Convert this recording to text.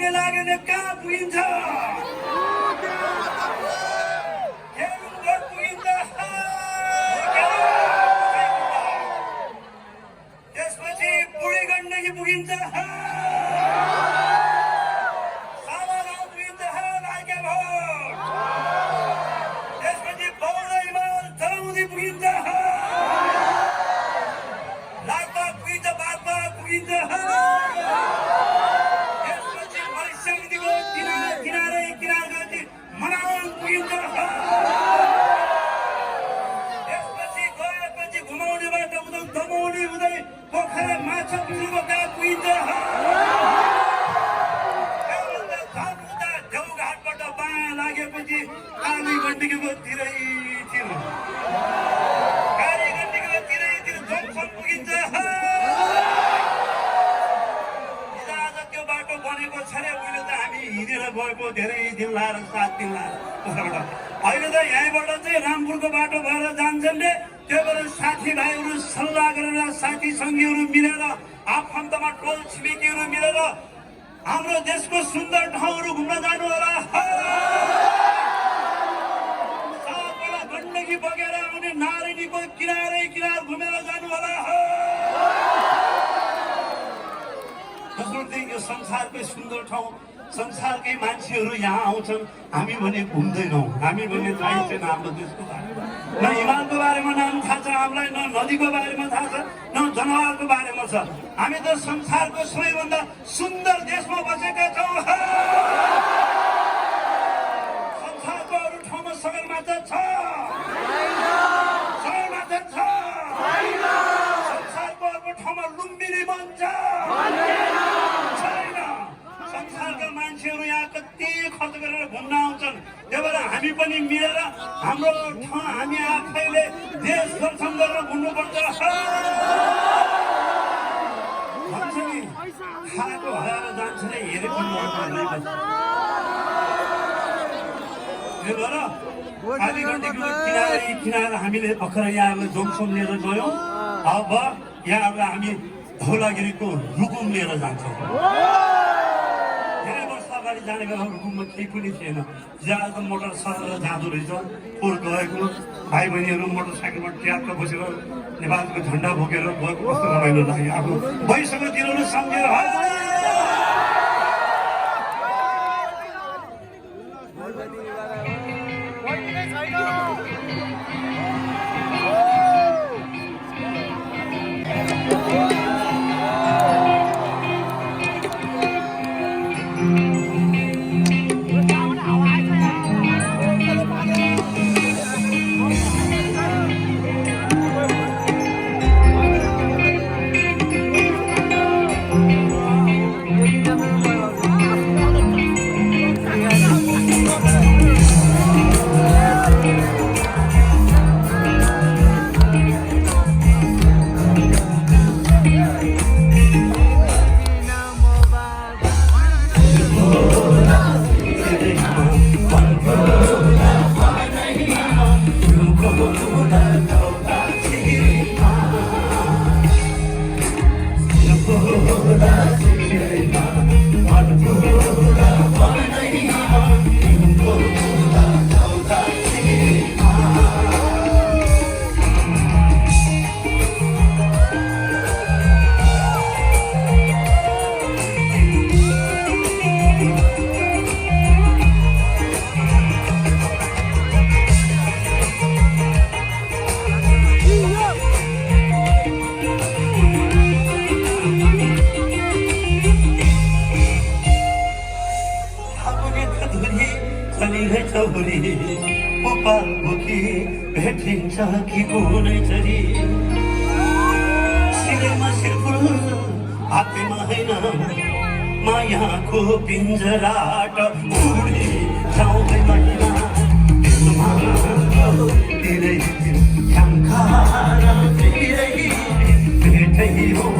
भन्ने लाग्यो भने कहाँ पुगिन्छ पुगिन्छ त्यसपछि बुढी गण्डकी पुगिन्छ गएको धेरै दिन लाएर 7 दिन लाएर अहिले त यहीँबाट चाहिँ रामपुरको बाटो भएर जान्छन् रे त्यो भएर साथीभाइहरू सल्लाह गरेर साथी सङ्गीहरू मिलेर आफन्तमा टोल छिमेकीहरू मिलेर हाम्रो देशको सुन्दर ठाउँहरू घुम्न जानु होला सालबाट गण्डकी बगेर आउने नारायणीको किनारै किनार घुमेर जानु होला दोस्रो चाहिँ यो संसारकै सुन्दर ठाउँ संसारकै मान्छेहरू यहाँ आउँछन् हामी भने घुम्दैनौँ हामी भने थाहै छैन हाम्रो देशको बारेमा न हिमालको बारेमा नाम थाहा छ हामीलाई न नदीको बारेमा थाहा छ न जनावरको बारेमा छ हामी त संसारको सबैभन्दा सुन्दर देशमा बसेका छौँ संसारको अरू ठाउँमा सगरमाथा छ सगरमाथा छ संसारको अर्को ठाउँमा लुम्बिनी बन्छ मान्छेहरू यहाँ कति खर्च गरेर घुम्न आउँछन् त्यही भएर हामी पनि मिलेर हाम्रो ठाउँ हामी आफैले देश दर्शन गरेर घुम्नुपर्छ भन्छ नि खाएको हराएर जान्छ नै हेरे पनि त्यही भएर कालीगण्डकीको किनारै किनार हामीले भर्खर यहाँलाई जोङसोम लिएर गयौँ अब यहाँलाई हामी धौलागिरीको रुकुम लिएर जान्छौँ जाने बेला रुकुममा केही पनि थिएन जहाँ त मोटर सरेर जाँदो रहेछ पोहोर गएको भाइ बहिनीहरू मोटरसाइकलमा ट्यापमा बसेर नेपालको झन्डा बोकेर गएको कस्तो रमाइलो लाग्यो आफ्नो भइसक्यो तिनीहरू सम्झेर भेटिन्छ कि कुनै चरी सिरैमा सिरफुल हातैमा होइन मायाको पिञ्जराट उडी जाउँदै महिना तिरै भेटै हो